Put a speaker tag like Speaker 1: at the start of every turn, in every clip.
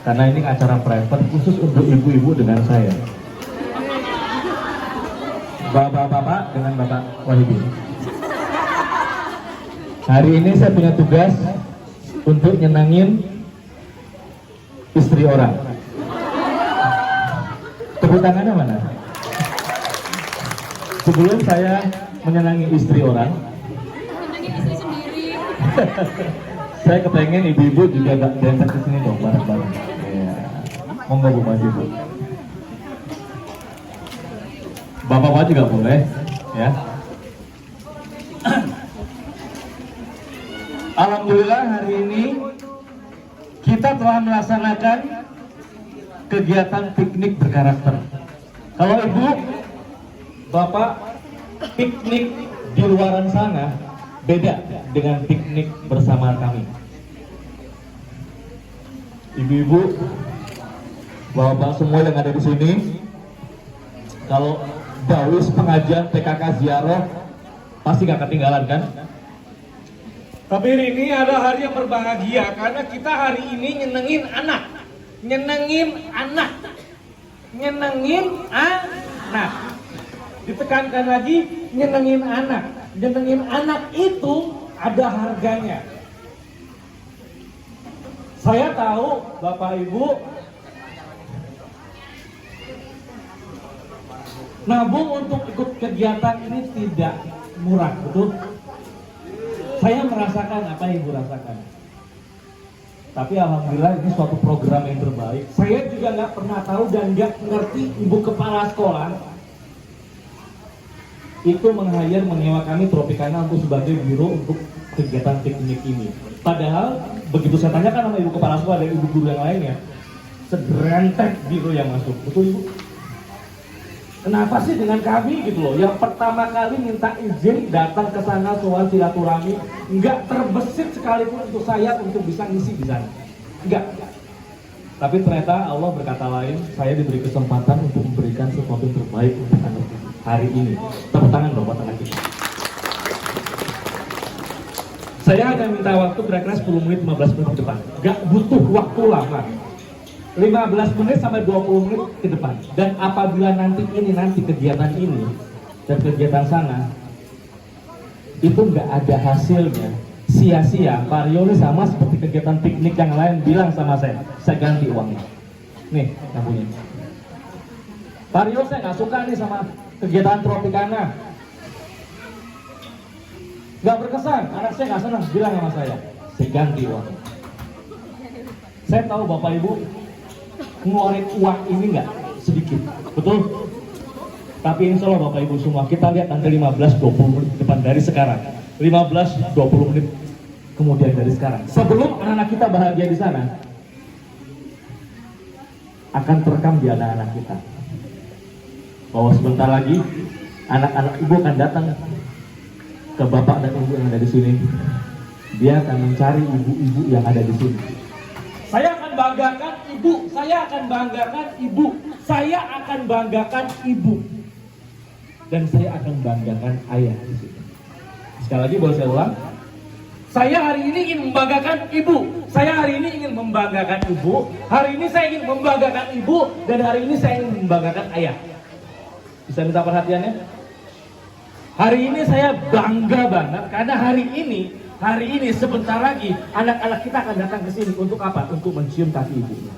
Speaker 1: Karena ini acara private khusus untuk ibu-ibu dengan saya. Bapak-bapak dengan Bapak Wahidin. Hari ini saya punya tugas untuk nyenangin istri orang. Tepuk tangannya mana? Sebelum saya menyenangi istri orang,
Speaker 2: Menyenangin istri sendiri.
Speaker 1: saya kepengen ibu-ibu juga gak diantar ke sini dong bareng-bareng. Ya. Monggo Bu maju Bu. Bapak-bapak juga boleh, ya. Alhamdulillah hari ini kita telah melaksanakan kegiatan piknik berkarakter. Kalau ibu, bapak piknik di luaran sana beda dengan piknik bersama kami. Ibu-ibu, bapak semua yang ada di sini, kalau dawis pengajian PKK ziarah pasti gak ketinggalan kan?
Speaker 3: Tapi hari ini adalah hari yang berbahagia karena kita hari ini nyenengin anak. Ditekankan lagi, nyenengin anak. Nyenengin anak itu ada harganya. Saya tahu Bapak Ibu nabung untuk ikut kegiatan ini tidak murah, betul? Saya merasakan apa yang Ibu rasakan. Tapi alhamdulillah ini suatu program yang terbaik. Saya juga nggak pernah tahu dan nggak ngerti Ibu Kepala Sekolah itu menyewa kami Tropicana untuk sebagai biro untuk kegiatan piknik ini. Padahal begitu saya tanyakan sama Ibu Kepala Sekolah dan Ibu guru yang lainnya, sederentek biro yang masuk. Betul Ibu? Kenapa sih dengan kami gitu loh, yang pertama kali minta izin datang ke sana soal silaturahmi, nggak terbesit sekalipun untuk saya untuk bisa ngisi di sana, nggak. Tapi ternyata Allah berkata lain, saya diberi kesempatan untuk memberikan sesuatu yang terbaik untuk anak hari ini. Tepuk tangan dong buat anak kita. Saya akan minta waktu kira-kira 10 menit, 15 menit ke depan, nggak butuh waktu lama. 15 menit sampai 20 menit ke depan. Dan apabila nanti kegiatan ini dan kegiatan sana itu nggak ada hasilnya, sia-sia, Pak Rio ini sama seperti kegiatan piknik yang lain bilang sama saya ganti uangnya. Nih, yang punya. Pak Rio, saya nggak suka nih sama kegiatan Tropicana. Nggak berkesan, anak saya nggak senang, bilang sama saya ganti uangnya. Saya tahu Bapak Ibu ngeluarin uang ini nggak sedikit, betul? Tapi insya Allah Bapak Ibu semua, kita lihat nanti 15-20 menit depan dari sekarang, 15-20 menit kemudian dari sekarang, sebelum anak-anak kita bahagia di sana, akan terekam di anak-anak kita bahwa sebentar lagi anak-anak ibu akan datang ke bapak dan ibu yang ada di sini. Dia akan mencari ibu-ibu yang ada di sini. Saya akan banggakan ibu, saya akan banggakan ibu, saya akan banggakan ibu, dan saya akan banggakan ayah di sini. Sekali lagi boleh saya ulang. Saya hari ini ingin membanggakan ibu, saya hari ini ingin membanggakan ibu, hari ini saya ingin membanggakan ibu, dan hari ini saya ingin membanggakan ayah. Bisa minta perhatiannya? Hari ini saya bangga banget karena hari ini sebentar lagi anak-anak kita akan datang ke sini untuk apa? Untuk mencium kaki ibunya.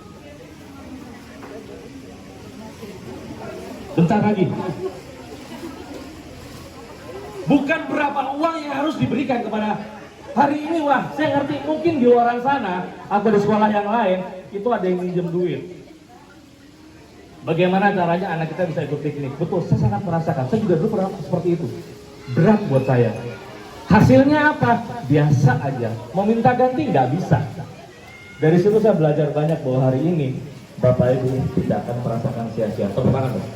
Speaker 3: Bentar lagi. Bukan berapa uang yang harus diberikan kepada hari ini, wah saya ngerti mungkin di luar sana atau di sekolah yang lain itu ada yang minjem duit. Bagaimana caranya anak kita bisa ikut piknik? Betul, saya sangat merasakan. Saya juga dulu pernah seperti itu. Berat buat saya. Hasilnya apa? Biasa aja. Mau minta ganti nggak bisa. Dari situ saya belajar banyak bahwa hari ini Bapak Ibu tidak akan merasakan sia-sia. Tepuk tangan dong.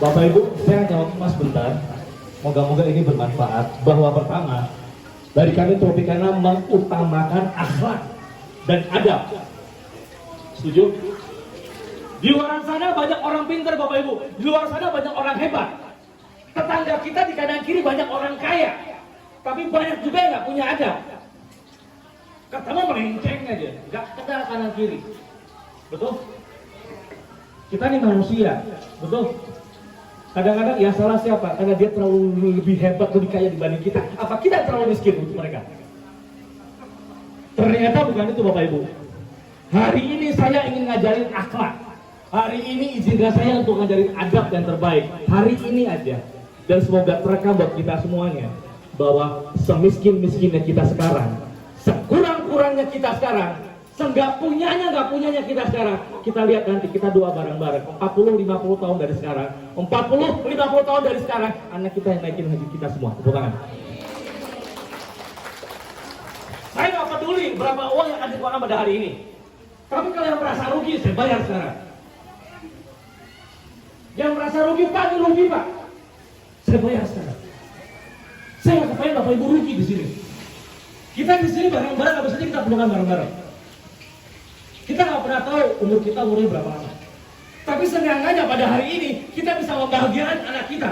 Speaker 3: Bapak Ibu, saya hanya mas bentar. Moga-moga ini bermanfaat. Bahwa pertama, dari kami Tropicana mengutamakan akhlak dan adab. Setuju? Di luar sana banyak orang pintar Bapak Ibu. Di luar sana banyak orang hebat. Tetangga kita di kanan kiri banyak orang kaya. Tapi banyak juga yang nggak punya adab. ketemu melenceng aja, nggak kenal kanan kiri. Betul? Kita ini manusia, betul? Kadang-kadang ya salah siapa? Karena dia terlalu lebih hebat, lebih kaya dibanding kita. Apa kita terlalu miskin untuk mereka? Ternyata bukan itu Bapak Ibu. Hari ini saya ingin ngajarin akhlak. Hari ini izinkan saya untuk ngajarin adab yang terbaik. Hari ini aja. Dan semoga terekam buat kita semuanya. Bahwa semiskin-miskinnya kita sekarang, sekurang-kurangnya kita sekarang, nggak punyanya kita sekarang. Kita lihat nanti, kita doa bareng-bareng. 40-50 tahun dari sekarang, 40-50 tahun dari sekarang, anak kita yang naikin haji kita semua. Tepuk tangan. Saya nggak peduli berapa uang yang akan dikeluarkan pada hari ini. Tapi kalau yang merasa rugi, saya bayar sekarang. Yang merasa rugi, Pak, ini rugi Pak, saya bayar sekarang. Saya nggak kepengen Bapak Ibu rugi di sini. Kita di sini bareng-bareng, apa saja kita perlukan bareng-bareng. Kita nggak pernah tahu umur kita umurnya berapa lama. Tapi seenggaknya pada hari ini kita bisa membahagiakan anak kita.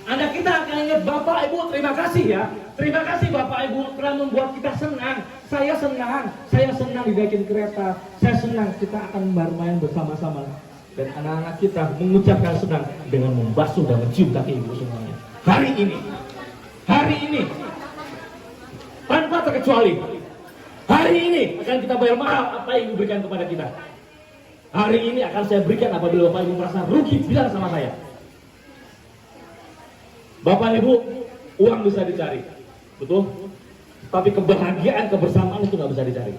Speaker 3: Anak kita akan ingat, Bapak Ibu terima kasih ya. Terima kasih Bapak Ibu telah membuat kita senang. Saya senang dinaikin kereta. Saya senang kita akan bermain bersama-sama. Dan anak-anak kita mengucapkan senang dengan membasuh dan mencium kaki Ibu semuanya. Hari ini, tanpa terkecuali, hari ini akan kita bayar mahal apa yang Ibu berikan kepada kita. Hari ini akan saya berikan apabila Bapak Ibu merasa rugi, bilang sama saya. Bapak Ibu, uang bisa dicari, betul? Tapi kebahagiaan, kebersamaan itu nggak bisa dicari.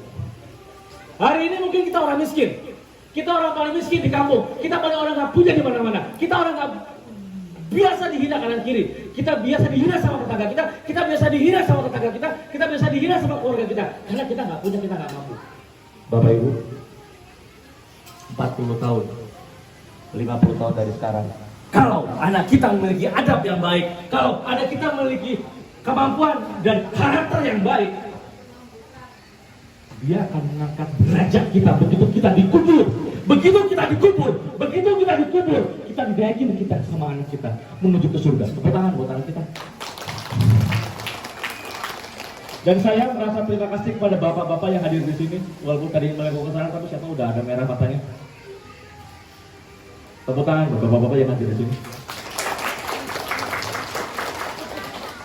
Speaker 3: Hari ini mungkin kita orang miskin, kita orang paling miskin di kampung, kita paling orang nggak punya di mana-mana, kita orang nggak biasa dihina kanan kiri, kita biasa dihina sama tetangga kita biasa dihina sama tetangga kita biasa dihina sama keluarga kita, karena kita nggak punya, kita nggak mampu. Bapak Ibu, 40 tahun, 50 tahun dari sekarang, kalau anak kita memiliki adab yang baik, kalau anak kita memiliki kemampuan dan karakter yang baik, dia akan mengangkat derajat kita begitu kita dikubur. Kita dinaikin kita sama anak kita menuju ke surga. Tepuk tangan buat anak kita. Dan saya merasa terima kasih kepada bapak-bapak yang hadir di sini. Walaupun tadi melengkung ke sana, tapi siapa udah ada merah matanya. Tepuk tangan buat bapak-bapak yang hadir di sini.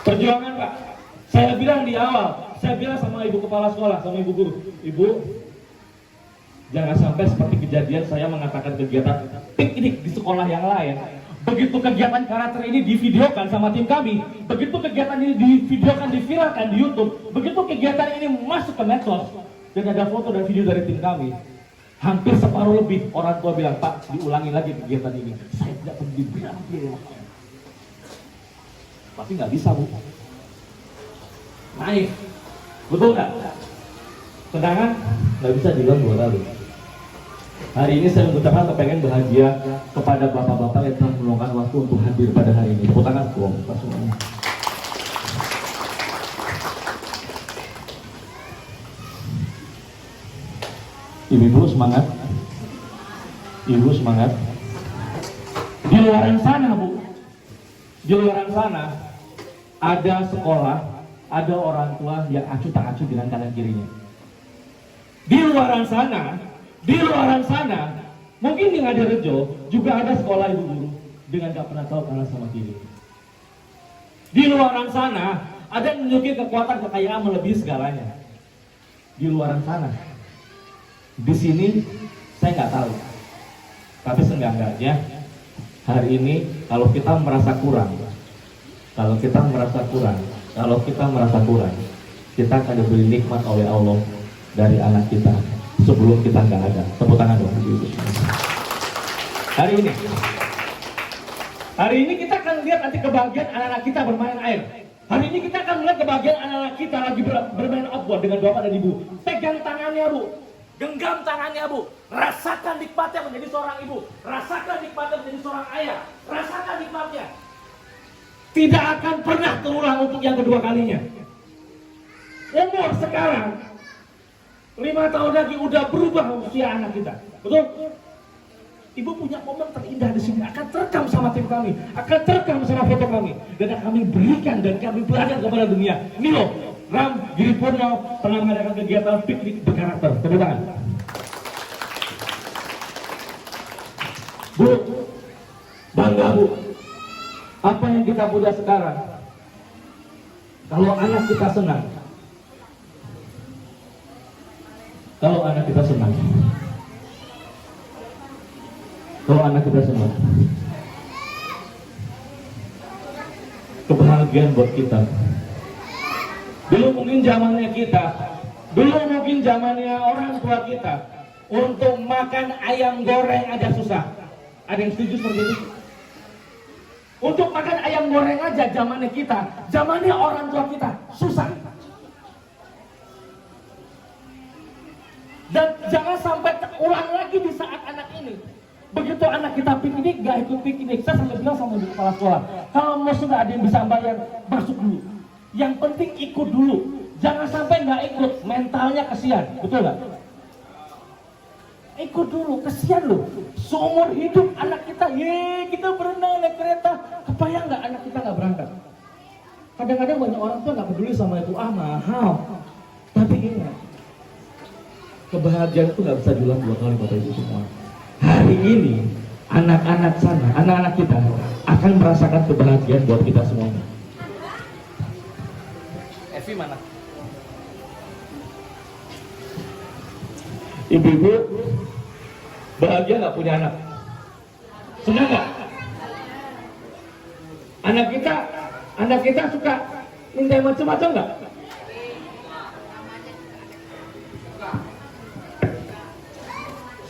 Speaker 3: Perjuangan Pak. Saya bilang di awal, saya bilang sama ibu kepala sekolah, sama ibu guru, Ibu, jangan sampai seperti kejadian saya mengatakan kegiatan piknik di sekolah yang lain. Begitu kegiatan karakter ini divideokan sama tim kami, begitu kegiatan ini divideokan, diviralkan di YouTube, begitu kegiatan ini masuk ke medsos dan ada foto dan video dari tim kami, hampir separuh lebih orang tua bilang, Pak, diulangi lagi kegiatan ini. Saya tidak peduli berapa. Tapi nggak bisa Bu. Naik, betul nggak? Sedangkan nggak bisa dibilang 2 kali. Hari ini saya mengucapkan kepengen bahagia kepada bapak-bapak yang telah meluangkan waktu untuk hadir pada hari ini. Tepuk tangan buat semuanya. Ibu semangat. Ibu semangat. Di luar sana Bu, di luar sana ada sekolah, ada orang tua yang acuh tak acuh dengan kanan kirinya. Di luar sana, mungkin di Ngadirejo juga ada sekolah ibu guru dengan gak pernah tahu kanan sama kiri. Di luar sana ada yang menunjukin kekuatan kekayaan melebihi segalanya. Di luar sana, di sini saya nggak tahu. Tapi seenggak-enggaknya hari ini kalau kita merasa kurang, kita akan diberi nikmat oleh Allah dari anak kita sebelum kita nggak ada. Tepuk tangan dong. Hari ini kita akan lihat nanti kebahagiaan anak-anak kita bermain air. Hari ini kita akan melihat kebahagiaan anak-anak kita lagi bermain outboard dengan bapak dan ibu. Pegang tangannya Bu, genggam tangannya Bu, rasakan nikmatnya menjadi seorang ibu, rasakan nikmatnya menjadi seorang ayah, rasakan nikmatnya. Tidak akan pernah terulang untuk yang kedua kalinya. Umur sekarang 5 tahun lagi udah berubah usia anak kita, betul? Ibu punya momen terindah di sini, akan terekam sama tim kami, akan terekam sama foto kami, dan akan kami berikan dan kami berikan kepada dunia. Ini loh, Ram Giripurno pernah mengadakan kegiatan piknik berkarakter. Tepuk tangan. Bu, bangga Bu. Apa yang kita punya sekarang? Kalau anak kita senang, kalau anak kita senang, kebahagiaan buat kita. Dulu mungkin zamannya orang tua kita, untuk makan ayam goreng aja susah. Ada yang setuju seperti itu? Untuk makan ayam goreng aja zamannya kita, zamannya orang tua kita susah. Dan jangan sampai terulang lagi di saat anak ini. Begitu anak kita piknik, gak ikut piknik. Saya sampai bilang sama ibu kepala sekolah, kalau mau sudah ada yang bisa bayar, masuk dulu. Yang penting ikut dulu. Jangan sampai gak ikut, mentalnya kesian. Betul gak? Ikut dulu, kesian loh. Seumur hidup anak kita, kita berenang naik kereta. Kebayang gak anak kita gak berangkat? Kadang-kadang banyak orang tuh gak peduli sama itu, mahal. Tapi ingat, kebahagiaan itu gak bisa diulang 2 kali Bapak Ibu semua. Hari ini anak-anak sana, anak-anak kita akan merasakan kebahagiaan buat kita semuanya. Evi mana? Ibu-ibu bahagia gak punya anak? Senang gak? Anak kita suka minta macam-macam gak?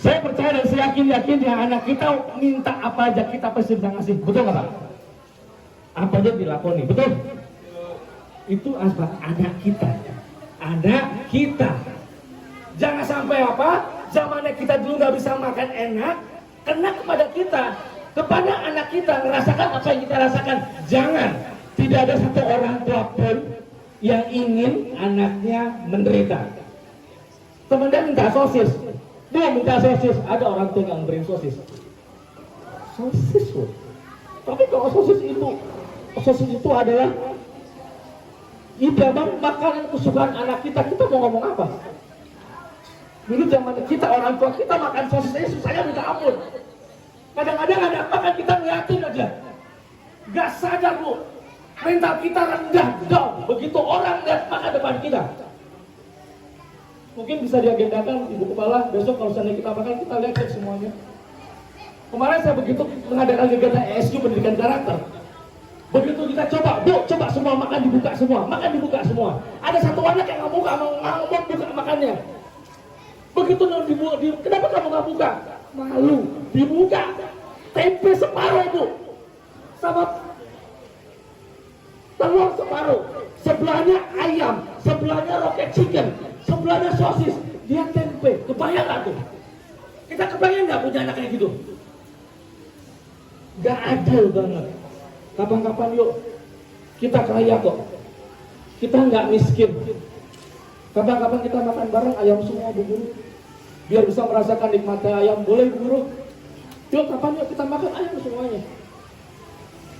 Speaker 3: Saya percaya dan saya yakin ya anak kita minta apa aja kita pasti bisa ngasih. Betul nggak Pak? Apa aja dilakoni, betul? Itu asbab anak kita. Anak kita. Jangan sampai apa? Zamannya kita dulu nggak bisa makan enak, kena kepada kita, kepada anak kita merasakan apa yang kita rasakan. Jangan. Tidak ada satu orang tua pun yang ingin anaknya menderita. Teman dia minta sosis. Dia minta sosis, ada orang tua yang beri sosis. Sosis loh. Tapi kalau sosis itu adalah ibadah makanan kesukaan anak kita mau ngomong apa? Dulu zaman kita orang tua kita makan sosis aja susahnya minta ampun. Kadang-kadang ada makan kita ngeliatin aja. Gak sadar Bu, mental kita rendah down. Begitu orang lihat makan depan kita. Mungkin bisa diagendakan Ibu Kepala, besok kalau seandainya kita makan, kita lihat semuanya. Kemarin saya begitu mengadakan kegiatan ESQ pendidikan karakter. Begitu kita coba semua makan dibuka semua. Ada satu anak yang nggak buka, mau buka makannya. Begitu dibuka, kenapa kamu nggak buka? Malu, dibuka. Tempe separuh Bu, sama telur separuh. Sebelahnya ayam, sebelahnya roket chicken, sebelahnya sosis, dia tempe. Kebayang gak tuh? Kita kebayang gak punya anak kayak gitu? Gak adil banget. Kapan-kapan yuk, kita kaya kok. Kita gak miskin. Kapan-kapan kita makan bareng ayam semua Bu Guru. Biar bisa merasakan nikmatnya ayam. Boleh Bu Guru? Yuk kapan yuk kita makan ayam semuanya.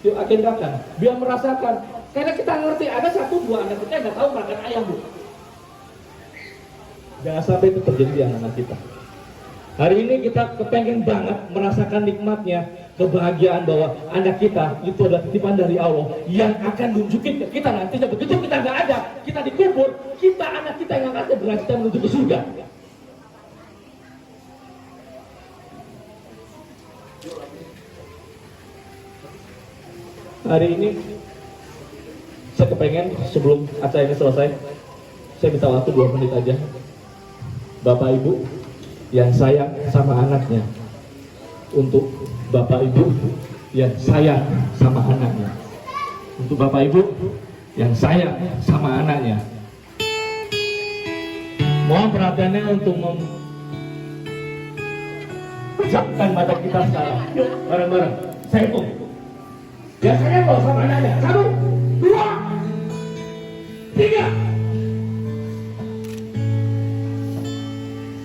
Speaker 3: Yuk agendakan, biar merasakan. Karena kita ngerti ada 1-2 anak kita yang nggak tahu makan ayam Bu. Jangan sampai itu terjadi di anak kita. Hari ini kita kepengen banget merasakan nikmatnya kebahagiaan bahwa anak kita itu adalah titipan dari Allah yang akan nunjukin ke kita nantinya. Begitu kita nggak ada, kita dikubur, kita anak kita yang akan berlanjut menuju ke surga. Hari ini saya kepengen sebelum acara ini selesai, saya minta waktu 2 menit aja. Bapak Ibu yang sayang sama anaknya, untuk Bapak Ibu yang sayang sama anaknya, untuk Bapak Ibu yang sayang sama anaknya, mohon perhatiannya untuk mempersiapkan mata kita sekarang. Yuk bareng-bareng, saya hitung. Biasanya kalau sama anaknya 1, 2, 3.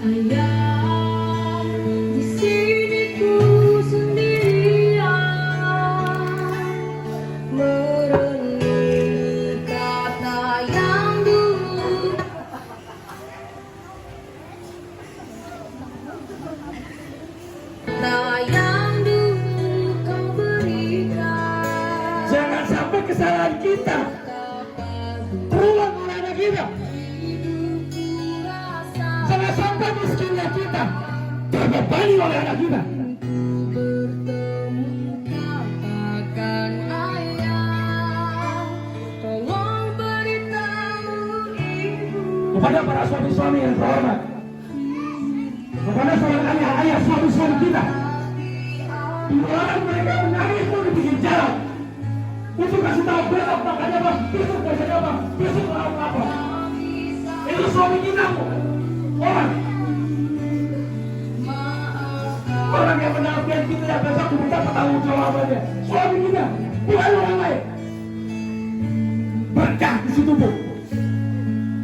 Speaker 2: Ayah, di sini ku sendirian merenungi kata yang dulu yang dulu kau berikan.
Speaker 3: Jangan sampai kesalahan kita terulang oleh anak kita.
Speaker 2: Hidupku rasa
Speaker 3: Jangan sampai miskinnya kita terbebani oleh anak kita.
Speaker 2: bertemu katakan ayah, tolong beritahu ibu.
Speaker 3: Kepada para suami-suami yang terhormat, kepada seorang ayah-ayah suami-suami kita, di mana mereka menangis mau di pinggir jalan untuk kasih tahu besok makanya bang, besok kerjanya bang, besok mau apa? Itu suami kita kok. Orang yang menafsirkan kita yang besok diminta pertanggung jawabannya. Suami kita, bukan orang lain. Berkah di situ bu.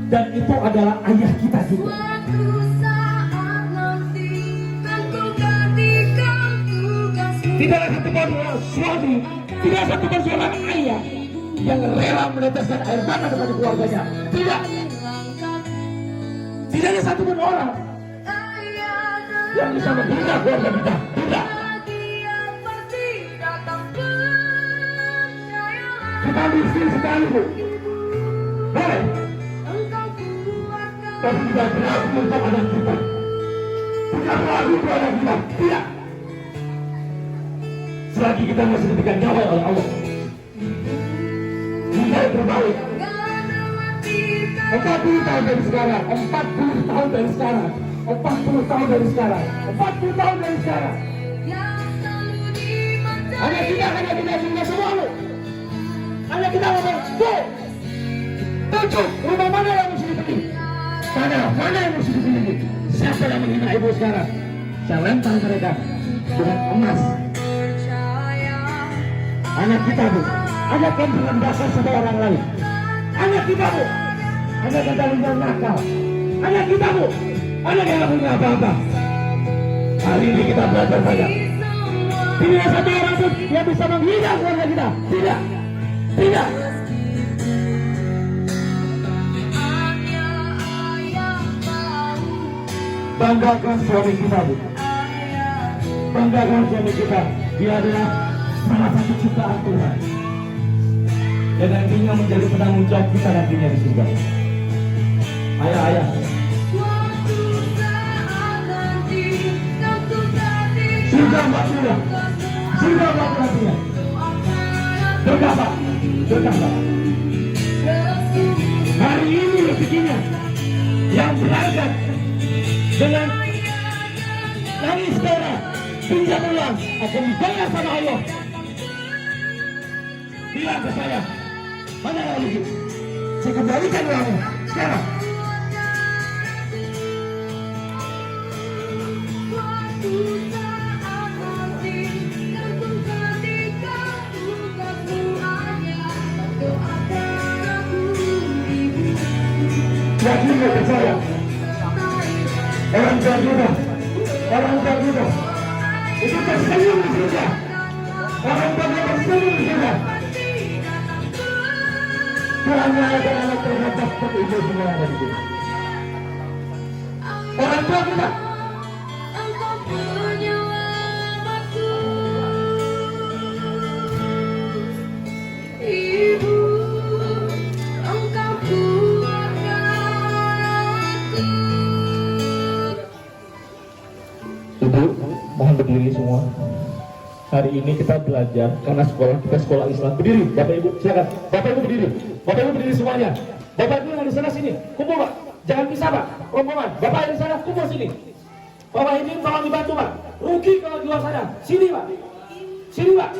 Speaker 3: Dan itu adalah ayah kita juga.
Speaker 2: Suatu saat nanti kan kau gantikan tugasmu.
Speaker 3: Tidak ada satupun suami, tidak ada satupun seorang ayah yang rela meneteskan air mata kepada keluarganya. Tidak, tidak ada satupun orang yang bisa membina keluarga kita. Tidak. Kita miskin sekali bu. Boleh. Tapi tidak berarti untuk anak kita. Tidak berarti untuk anak kita. Tidak. Selagi kita masih diberikan nyawa oleh Allah, kita yang terbaik. 40 tahun dari sekarang, 40 tahun dari sekarang, 40 tahun dari sekarang, 40 tahun dari sekarang. Hanya kita semua lu. Hanya kita ngomong, tuh, tujuh, rumah mana yang mesti dibeli? Mana yang mesti dibeli? Siapa yang menghina ibu sekarang? Saya lempar mereka dengan emas. Anak kita bu, anak yang merendahkan sama orang lain. Anak kita bu, anak yang dalam nakal. Anak kita bu, anak yang gak punya apa-apa. Hari ini kita belajar banyak. Tidak ada satu orang pun yang bisa menghina keluarga kita. Tidak, tidak. Banggakan suami kita bu. Banggakan suami kita. Dia adalah salah satu ciptaan Tuhan. Dan nantinya menjadi penanggung jawab kita nantinya di surga. Ayah-ayah. Surga mbak sudah. Surga mbak nantinya. Surga mbak. Surga mbak. Hari ini rezekinya yang berangkat dengan nangis darah pinjam uang akan dibayar sama Allah. Bilang ke saya, mana lagi? Saya kembalikan uangnya sekarang. Yakin gak percaya? Orang Garuda itu tersenyum di surga. Orang Garuda tersenyum di surga. Tuhannya ada anak terhadap seperti itu semua ada di sini. Orang tua kita.
Speaker 2: Ibu, engkau
Speaker 3: Ibu, mohon berdiri semua. Hari ini kita belajar karena kita sekolah Islam. Berdiri, Bapak Ibu, silakan. Bapak Ibu berdiri. Bapak Ibu berdiri semuanya. Bapak Ibu yang di sana sini, kumpul Pak. Jangan pisah Pak. Rombongan. Bapak yang di sana kumpul sini. Bapak ini tolong dibantu Pak. Rugi kalau di luar sana. Sini Pak. Sini Pak.